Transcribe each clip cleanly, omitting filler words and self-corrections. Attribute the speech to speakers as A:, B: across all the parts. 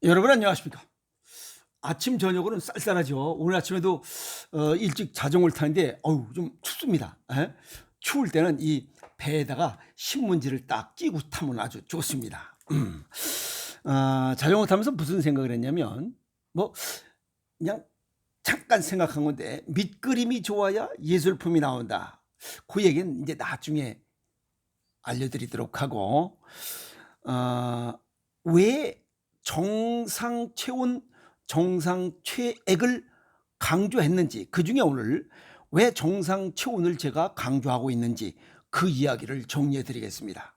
A: 여러분 안녕하십니까? 아침 저녁으로는 쌀쌀하죠. 오늘 아침에도 일찍 자전거를 타는데 어우 좀 춥습니다. 예? 추울 때는 이 배에다가 신문지를 딱 끼고 타면 아주 좋습니다. 자전거 타면서 무슨 생각을 했냐면 뭐 그냥 잠깐 생각한 건데 밑그림이 좋아야 예술품이 나온다. 그 얘기는 이제 나중에 알려드리도록 하고 어, 왜 정상 체온, 정상 최액을 강조했는지, 그중에 오늘 왜 정상 체온을 제가 강조하고 있는지 그 이야기를 정리해 드리겠습니다.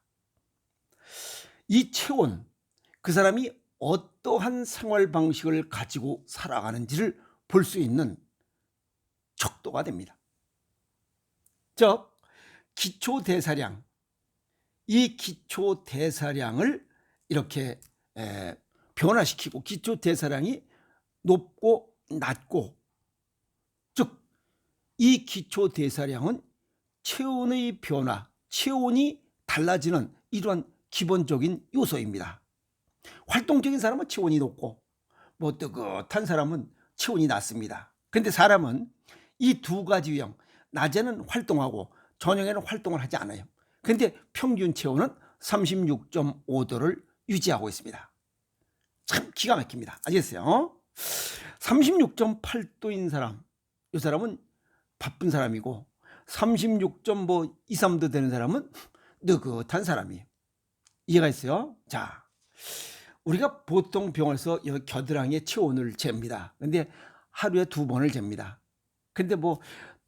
A: 이 체온, 그 사람이 어떠한 생활 방식을 가지고 살아가는지를 볼 수 있는 척도가 됩니다. 즉, 기초 대사량, 이 기초 대사량을 이렇게 변화시키고 기초 대사량이 높고 낮고, 즉 이 기초 대사량은 체온의 변화, 체온이 달라지는 이러한 기본적인 요소입니다. 활동적인 사람은 체온이 높고 뭐 뜨뜻한 사람은 체온이 낮습니다. 그런데 사람은 이 두 가지 유형, 낮에는 활동하고 저녁에는 활동을 하지 않아요. 그런데 평균 체온은 36.5도를 유지하고 있습니다. 참 기가 막힙니다. 아시겠어요? 36.8도인 사람, 이 사람은 바쁜 사람이고 36.2, 3도 되는 사람은 느긋한 사람이에요. 이해가 있어요? 자, 우리가 보통 병원에서 겨드랑이의 체온을 잽니다. 근데 하루에 2번을 잽니다. 근데 뭐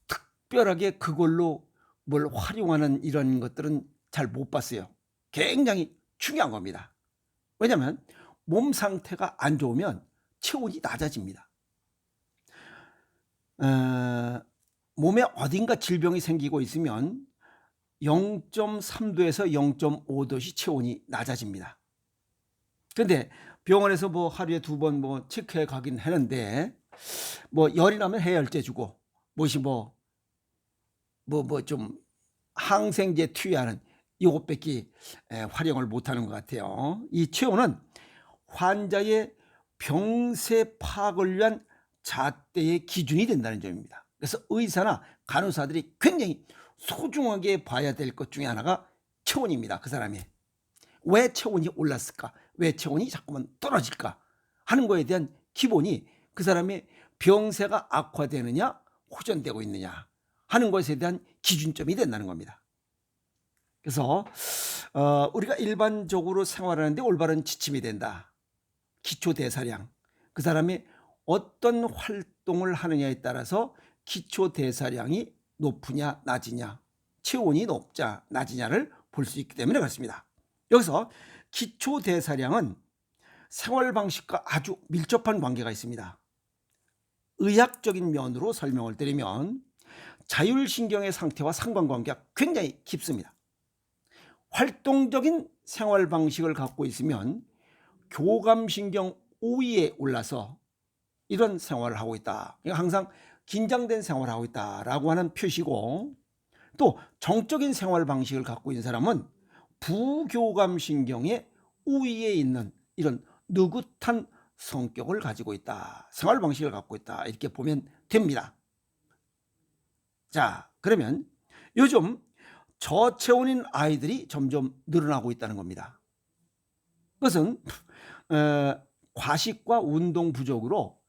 A: 특별하게 그걸로 뭘 활용하는 이런 것들은 잘 못 봤어요. 굉장히 중요한 겁니다. 왜냐하면 몸 상태가 안 좋으면 체온이 낮아집니다. 몸에 어딘가 질병이 생기고 있으면 0.3도에서 0.5도씩 체온이 낮아집니다. 그런데 병원에서 뭐 하루에 2번 뭐 체크해 가긴 하는데 뭐 열이 나면 해열제 주고 무엇이 좀 항생제 투여하는 이것밖에 활용을 못하는 것 같아요. 이 체온은 환자의 병세 파악을 위한 잣대의 기준이 된다는 점입니다. 그래서 의사나 간호사들이 굉장히 소중하게 봐야 될 것 중에 하나가 체온입니다. 그 사람이 왜 체온이 올랐을까, 왜 체온이 자꾸만 떨어질까 하는 거에 대한 기본이 그 사람의 병세가 악화되느냐 호전되고 있느냐 하는 것에 대한 기준점이 된다는 겁니다. 그래서 우리가 일반적으로 생활하는데 올바른 지침이 된다. 기초 대사량, 그 사람이 어떤 활동을 하느냐에 따라서 기초 대사량이 높으냐 낮으냐, 체온이 높자 낮으냐를 볼 수 있기 때문에 그렇습니다. 여기서 기초 대사량은 생활 방식과 아주 밀접한 관계가 있습니다. 의학적인 면으로 설명을 드리면 자율신경의 상태와 상관관계가 굉장히 깊습니다. 활동적인 생활 방식을 갖고 있으면 교감신경 5위에 올라서 이런 생활을 하고 있다. 항상 긴장된 생활을 하고 있다라고 하는 표시고, 또 정적인 생활 방식을 갖고 있는 사람은 부교감신경의 우위에 있는 이런 느긋한 성격을 가지고 있다. 생활 방식을 갖고 있다. 이렇게 보면 됩니다. 자, 그러면 요즘 저체온인 아이들이 점점 늘어나고 있다는 겁니다. 그것은 과식과 운동 부족으로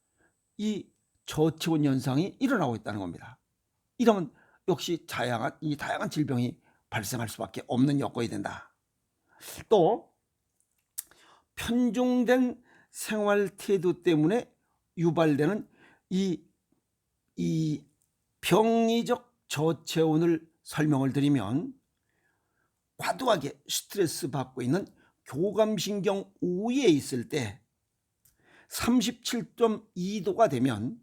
A: 이 저체온 현상이 일어나고 있다는 겁니다. 이러면 역시 다양한 질병이 발생할 수밖에 없는 여건이 된다. 또 편중된 생활 태도 때문에 유발되는 이 병리적 저체온을 설명을 드리면, 과도하게 스트레스 받고 있는 교감신경 5위에 있을 때 37.2도가 되면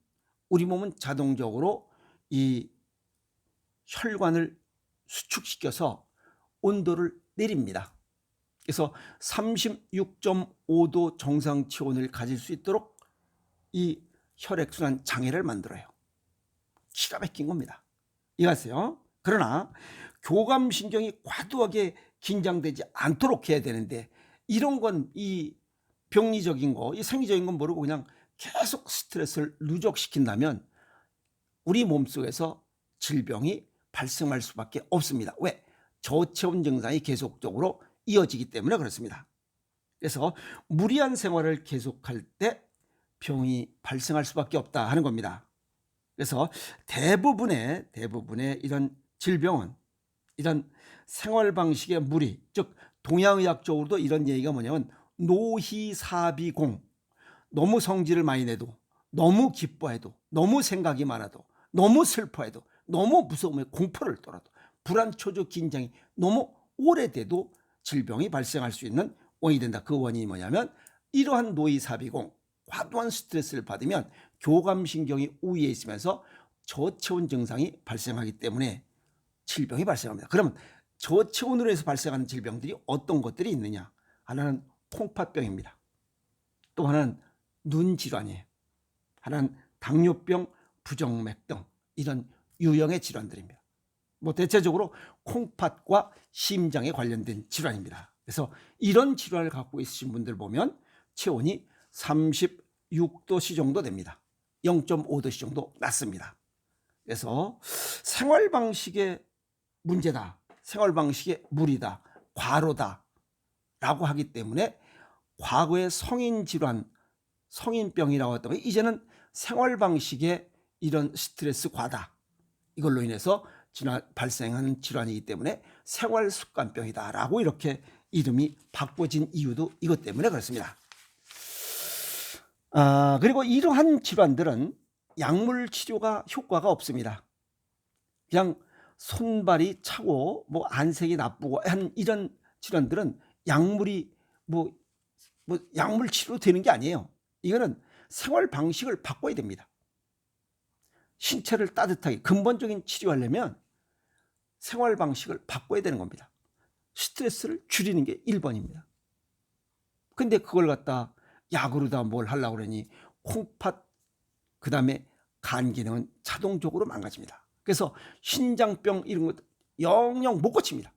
A: 우리 몸은 자동적으로 이 혈관을 수축시켜서 온도를 내립니다. 그래서 36.5도 정상 체온을 가질 수 있도록 이 혈액순환 장애를 만들어요. 기가 막힌 겁니다. 이해하세요? 그러나 교감신경이 과도하게 긴장되지 않도록 해야 되는데, 이런 건 이 병리적인 거, 이 생리적인 건 모르고 그냥 계속 스트레스를 누적시킨다면 우리 몸속에서 질병이 발생할 수밖에 없습니다. 왜? 저체온 증상이 계속적으로 이어지기 때문에 그렇습니다. 그래서 무리한 생활을 계속할 때 병이 발생할 수밖에 없다 하는 겁니다. 그래서 대부분의 이런 질병은 이런 생활 방식의 무리, 즉 동양의학적으로도 이런 얘기가 뭐냐면 노희사비공, 너무 성질을 많이 내도, 너무 기뻐해도, 너무 생각이 많아도, 너무 슬퍼해도, 너무 무서움에 공포를 떨어도, 불안, 초조, 긴장이 너무 오래돼도 질병이 발생할 수 있는 원인이 된다. 그 원인이 뭐냐면 이러한 노이사비공, 과도한 스트레스를 받으면 교감신경이 우위에 있으면서 저체온 증상이 발생하기 때문에 질병이 발생합니다. 그러면 저체온으로 해서 발생하는 질병들이 어떤 것들이 있느냐? 하나는 콩팥병입니다. 또 하나는 눈질환이에요. 하나는 당뇨병, 부정맥 등 이런 유형의 질환들입니다. 뭐 대체적으로 콩팥과 심장에 관련된 질환입니다. 그래서 이런 질환을 갖고 있으신 분들 보면 체온이 36도씨 정도 됩니다. 0.5도씨 정도 낮습니다. 그래서 생활 방식의 문제다, 생활 방식의 무리다, 과로다 라고 하기 때문에 과거의 성인 질환, 성인병이라고 했던 거 이제는 생활 방식의 이런 스트레스 과다, 이걸로 인해서 발생하는 질환이기 때문에 생활습관병이다라고 이렇게 이름이 바꿔진 이유도 이것 때문에 그렇습니다. 그리고 이러한 질환들은 약물 치료가 효과가 없습니다. 그냥 손발이 차고 뭐 안색이 나쁘고 한 이런 질환들은 약물이 뭐 약물 치료 되는 게 아니에요. 이거는 생활 방식을 바꿔야 됩니다. 신체를 따뜻하게 근본적인 치료하려면 생활 방식을 바꿔야 되는 겁니다. 스트레스를 줄이는 게 1번입니다. 근데 그걸 갖다 약으로 다 뭘 하려고 그러니 콩팥, 그 다음에 간 기능은 자동적으로 망가집니다. 그래서 신장병 이런 것 영영 못 고칩니다.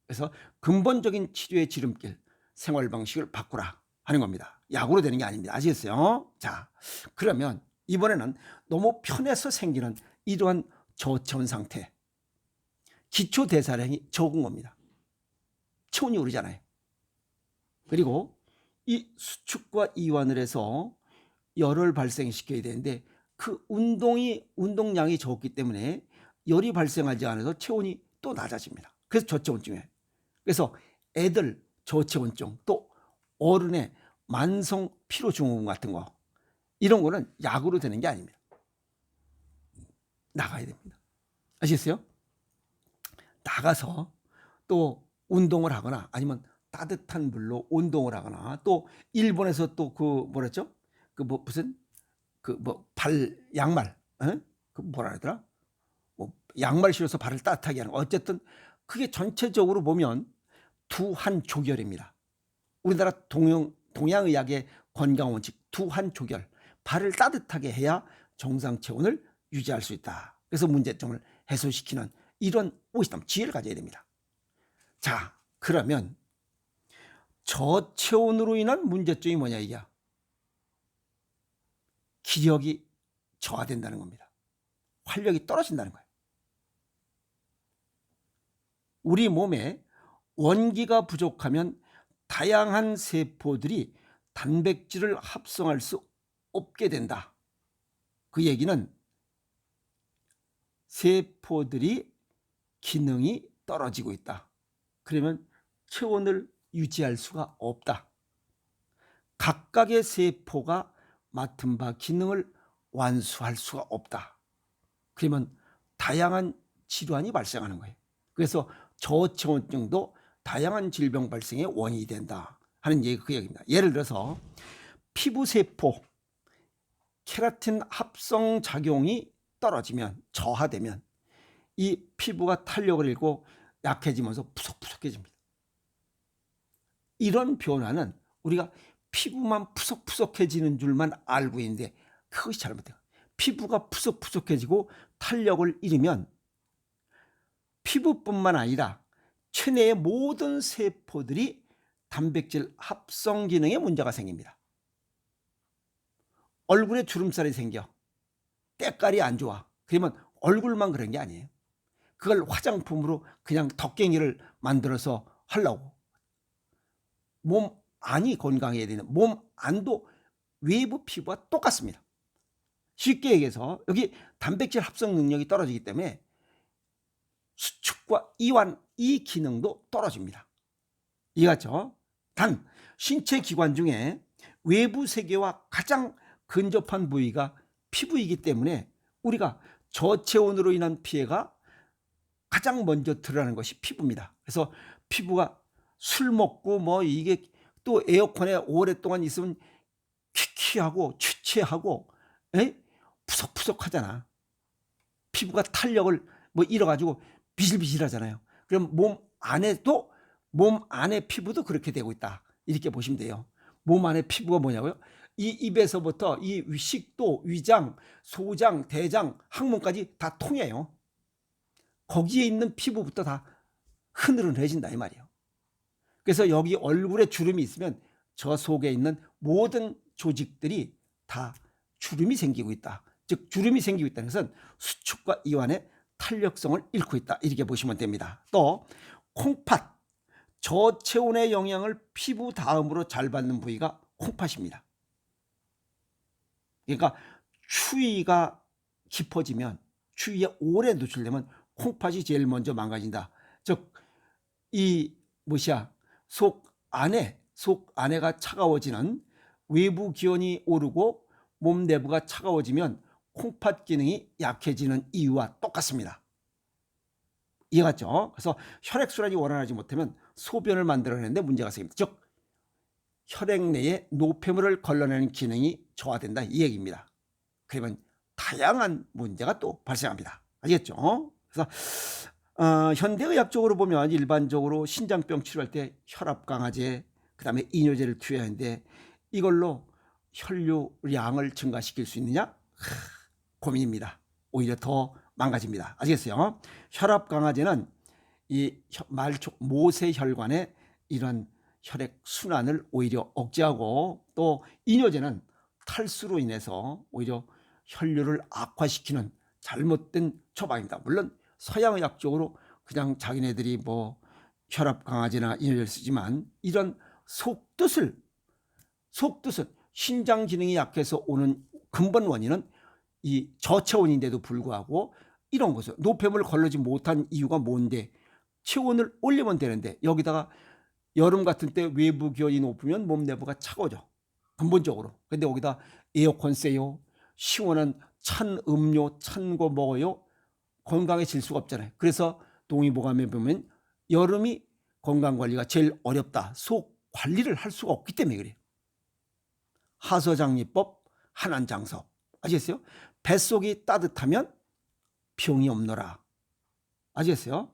A: 그래서 근본적인 치료의 지름길, 생활 방식을 바꾸라 하는 겁니다. 약으로 되는 게 아닙니다. 아시겠어요? 자, 그러면 이번에는 너무 편해서 생기는 이러한 저체온 상태, 기초대사량이 적은 겁니다. 체온이 오르잖아요. 그리고 이 수축과 이완을 해서 열을 발생시켜야 되는데 그 운동량이 적기 때문에 열이 발생하지 않아서 체온이 또 낮아집니다. 그래서 저체온증이에요. 그래서 애들 저체온증, 또 어른의 만성 피로증후군 같은 거, 이런 거는 약으로 되는 게 아닙니다. 나가야 됩니다. 아시겠어요? 나가서 또 운동을 하거나 아니면 따뜻한 물로 운동을 하거나, 또 일본에서 또 그 뭐랬죠? 그 뭐 무슨 그 뭐 발 양말, 그 뭐라 하더라? 뭐 양말 신어서 발을 따뜻하게 하는 거. 어쨌든 그게 전체적으로 보면 두한조결입니다. 우리나라 동양의학의 건강 원칙 두한조결. 발을 따뜻하게 해야 정상 체온을 유지할 수 있다. 그래서 문제점을 해소시키는 이런 오시담 지혜를 가져야 됩니다. 자, 그러면 저체온으로 인한 문제점이 뭐냐 이게? 기력이 저하된다는 겁니다. 활력이 떨어진다는 거예요. 우리 몸에 원기가 부족하면 다양한 세포들이 단백질을 합성할 수 없게 된다. 그 얘기는 세포들이 기능이 떨어지고 있다. 그러면 체온을 유지할 수가 없다. 각각의 세포가 맡은 바 기능을 완수할 수가 없다. 그러면 다양한 질환이 발생하는 거예요. 그래서 저체온증도 다양한 질병 발생의 원인이 된다 하는 얘기가 그 얘기입니다. 예를 들어서 피부세포 케라틴 합성 작용이 떨어지면, 저하되면 이 피부가 탄력을 잃고 약해지면서 푸석푸석해집니다. 이런 변화는 우리가 피부만 푸석푸석해지는 줄만 알고 있는데 그것이 잘못돼요. 피부가 푸석푸석해지고 탄력을 잃으면 피부뿐만 아니라 체내의 모든 세포들이 단백질 합성 기능에 문제가 생깁니다. 얼굴에 주름살이 생겨. 때깔이 안 좋아. 그러면 얼굴만 그런 게 아니에요. 그걸 화장품으로 그냥 덕갱이를 만들어서 하려고. 몸 안이 건강해야 되는 몸 안도 외부 피부와 똑같습니다. 쉽게 얘기해서 여기 단백질 합성 능력이 떨어지기 때문에 수축과 이완 이 기능도 떨어집니다. 이해갔죠? 단 신체 기관 중에 외부 세계와 가장 근접한 부위가 피부이기 때문에 우리가 저체온으로 인한 피해가 가장 먼저 드러나는 것이 피부입니다. 그래서 피부가 술 먹고 뭐 이게 또 에어컨에 오랫동안 있으면 퀴퀴하고 취취하고 푸석푸석 하잖아. 피부가 탄력을 뭐 잃어가지고 비실비실하잖아요. 그럼 몸 안에 피부도 그렇게 되고 있다. 이렇게 보시면 돼요. 몸 안에 피부가 뭐냐고요? 이 입에서부터 이 식도, 위장, 소장, 대장, 항문까지 다 통해요. 거기에 있는 피부부터 다 흐느른해진다 이 말이에요. 그래서 여기 얼굴에 주름이 있으면 저 속에 있는 모든 조직들이 다 주름이 생기고 있다. 즉 주름이 생기고 있다는 것은 수축과 이완의 탄력성을 잃고 있다. 이렇게 보시면 됩니다. 또 콩팥, 저체온의 영향을 피부 다음으로 잘 받는 부위가 콩팥입니다. 그러니까 추위가 깊어지면 추위에 오래 노출되면 콩팥이 제일 먼저 망가진다. 즉 이 속 안에가 차가워지는 외부 기온이 오르고 몸 내부가 차가워지면 콩팥 기능이 약해지는 이유와 똑같습니다. 이해갔죠? 그래서 혈액순환이 원활하지 못하면 소변을 만들어내는데 문제가 생깁니다. 즉 혈액 내에 노폐물을 걸러내는 기능이 저하된다 이 얘기입니다. 그러면 다양한 문제가 또 발생합니다. 알겠죠? 그래서 현대의학적으로 보면 일반적으로 신장병 치료할 때 혈압 강화제, 그 다음에 이뇨제를 투여하는데 이걸로 혈류량을 증가시킬 수 있느냐? 고민입니다. 오히려 더 망가집니다. 아시겠어요? 혈압 강화제는 이 모세혈관의 이런 혈액 순환을 오히려 억제하고 또 이뇨제는 탈수로 인해서 오히려 혈류를 악화시키는 잘못된 처방입니다. 물론 서양의학적으로 그냥 자기네들이 뭐 혈압 강화제나 이뇨제를 쓰지만 이런 속뜻은 신장 기능이 약해서 오는 근본 원인은 이 저체온인데도 불구하고 이런 것을 노폐물을 걸러지 못한 이유가 뭔데 체온을 올리면 되는데 여기다가 여름 같은 때 외부 기온이 높으면 몸 내부가 차가워져 근본적으로. 근데 여기다 에어컨 쐬요, 시원한 찬 음료 찬 거 먹어요, 건강해질 수가 없잖아요. 그래서 동의보감에 보면 여름이 건강관리가 제일 어렵다. 속 관리를 할 수가 없기 때문에 그래요. 하서장리법 한안장석 아시겠어요? 뱃속이 따뜻하면 병이 없노라. 아시겠어요?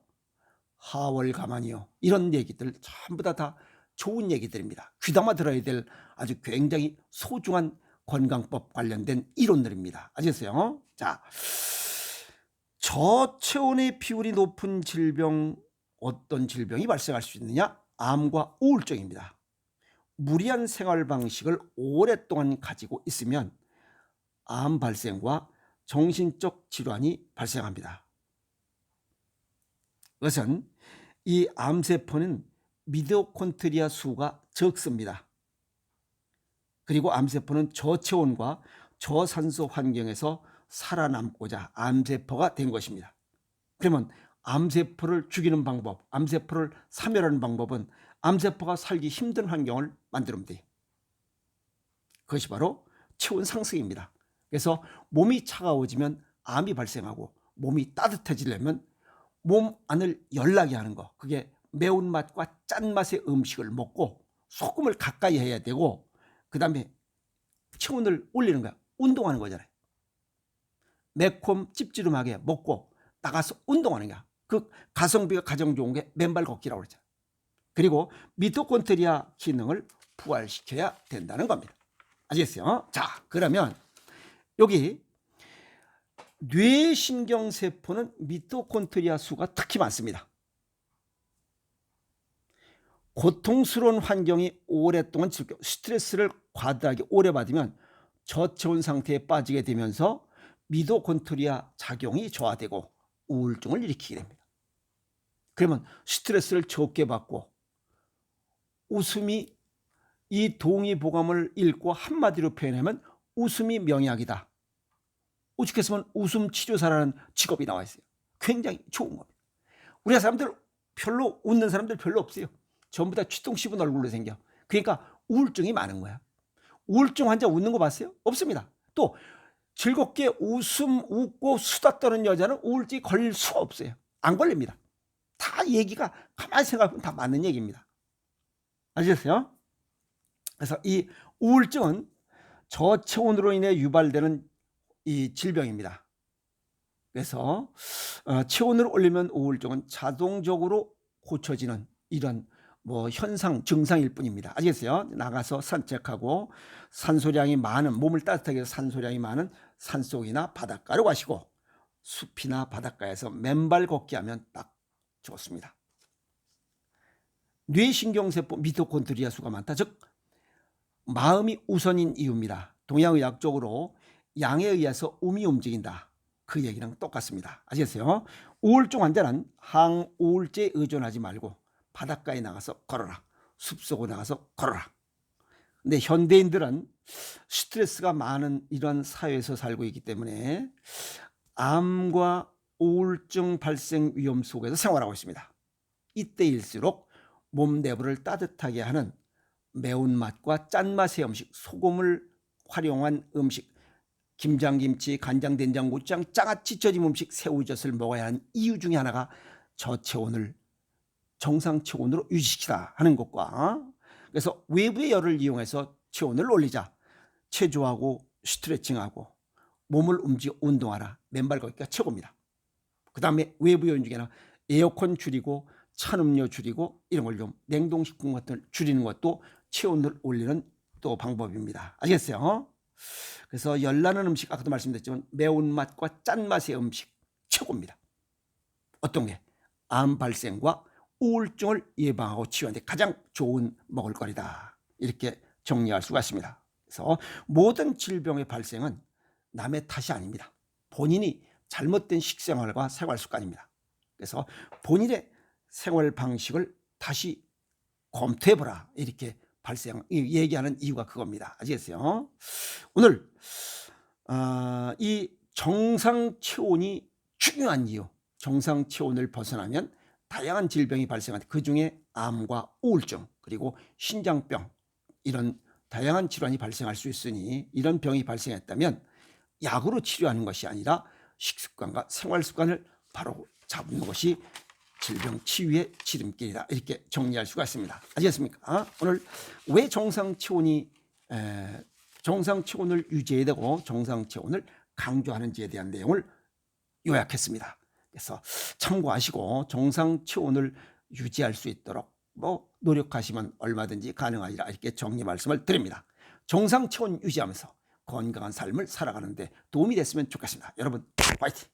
A: 하월가만이요. 이런 얘기들 전부 다 좋은 얘기들입니다. 귀담아 들어야 될 아주 굉장히 소중한 건강법 관련된 이론들입니다. 아시겠어요? 자, 저체온의 비율이 높은 질병, 어떤 질병이 발생할 수 있느냐? 암과 우울증입니다. 무리한 생활 방식을 오랫동안 가지고 있으면 암 발생과 정신적 질환이 발생합니다. 그것은 이 암세포는 미토콘드리아 수가 적습니다. 그리고 암세포는 저체온과 저산소 환경에서 살아남고자 암세포가 된 것입니다. 그러면 암세포를 죽이는 방법, 암세포를 사멸하는 방법은 암세포가 살기 힘든 환경을 만들면 돼요. 그것이 바로 체온 상승입니다. 그래서 몸이 차가워지면 암이 발생하고 몸이 따뜻해지려면 몸 안을 열나게 하는 거, 그게 매운맛과 짠맛의 음식을 먹고 소금을 가까이 해야 되고 그 다음에 체온을 올리는 거야. 운동하는 거잖아요. 매콤 찝찝하게 먹고 나가서 운동하는 거야. 그 가성비가 가장 좋은 게 맨발 걷기라고 그러잖아요. 그리고 미토콘드리아 기능을 부활시켜야 된다는 겁니다. 아시겠어요? 자, 그러면 여기 뇌신경세포는 미토콘드리아 수가 특히 많습니다. 고통스러운 환경이 오랫동안 스트레스를 과다하게 오래 받으면 저체온 상태에 빠지게 되면서 미토콘드리아 작용이 저하되고 우울증을 일으키게 됩니다. 그러면 스트레스를 적게 받고 웃음이, 이 동의보감을 읽고 한마디로 표현하면 웃음이 명약이다. 오죽했으면 웃음치료사라는 직업이 나와 있어요. 굉장히 좋은 겁니다. 우리가 사람들 별로 웃는 사람들 별로 없어요. 전부 다 취똥 씹은 얼굴로 생겨. 그러니까 우울증이 많은 거야. 우울증 환자 웃는 거 봤어요? 없습니다. 또 즐겁게 웃고 수다 떠는 여자는 우울증이 걸릴 수가 없어요. 안 걸립니다. 다 얘기가 가만히 생각하면 다 맞는 얘기입니다. 아시겠어요? 그래서 이 우울증은 저체온으로 인해 유발되는 이 질병입니다. 그래서 체온을 올리면 우울증은 자동적으로 고쳐지는 이런 현상, 증상일 뿐입니다. 아시겠어요? 나가서 산책하고 산소량이 많은, 몸을 따뜻하게 해서 산소량이 많은 산속이나 바닷가로 가시고 숲이나 바닷가에서 맨발 걷기 하면 딱 좋습니다. 뇌신경세포 미토콘드리아 수가 많다. 즉 마음이 우선인 이유입니다. 동양의학적으로 양에 의해서 음이 움직인다. 그 얘기랑 똑같습니다. 아시겠어요? 우울증 환자는 항우울제에 의존하지 말고 바닷가에 나가서 걸어라. 숲속으로 나가서 걸어라. 근데 현대인들은 스트레스가 많은 이런 사회에서 살고 있기 때문에 암과 우울증 발생 위험 속에서 생활하고 있습니다. 이때일수록 몸 내부를 따뜻하게 하는 매운맛과 짠맛의 음식, 소금을 활용한 음식, 김장김치, 간장, 된장, 고추장, 장아찌 쪄진 음식, 새우젓을 먹어야 하는 이유 중에 하나가 저체온을 정상 체온으로 유지시키라 하는 것과, 그래서 외부의 열을 이용해서 체온을 올리자. 체조하고 스트레칭하고 몸을 움직여 운동하라. 맨발 걷기가 최고입니다. 그 다음에 외부 요인 중에는 에어컨 줄이고 찬 음료 줄이고 이런 걸 좀, 냉동식품 같은 걸 줄이는 것도 체온을 올리는 또 방법입니다. 아시겠어요? 그래서 열나는 음식, 아까도 말씀드렸지만 매운맛과 짠맛의 음식 최고입니다. 어떤 게? 암 발생과 우울증을 예방하고 치유하는 데 가장 좋은 먹을거리다. 이렇게 정리할 수가 있습니다. 그래서 모든 질병의 발생은 남의 탓이 아닙니다. 본인이 잘못된 식생활과 생활 습관입니다. 그래서 본인의 생활 방식을 다시 검토해보라. 이렇게 얘기하는 이유가 그겁니다. 아시겠어요? 오늘 이 정상 체온이 중요한 이유, 정상 체온을 벗어나면 다양한 질병이 발생하는데 그중에 암과 우울증 그리고 신장병, 이런 다양한 질환이 발생할 수 있으니 이런 병이 발생했다면 약으로 치료하는 것이 아니라 식습관과 생활습관을 바로 잡는 것이 질병 치유의 지름길이다. 이렇게 정리할 수가 있습니다. 아시겠습니까? 오늘 왜 정상 체온을 유지해야 되고 정상 체온을 강조하는지에 대한 내용을 요약했습니다. 그래서 참고하시고 정상 체온을 유지할 수 있도록 노력하시면 얼마든지 가능하리라. 이렇게 정리 말씀을 드립니다. 정상 체온 유지하면서 건강한 삶을 살아가는 데 도움이 됐으면 좋겠습니다. 여러분 화이팅!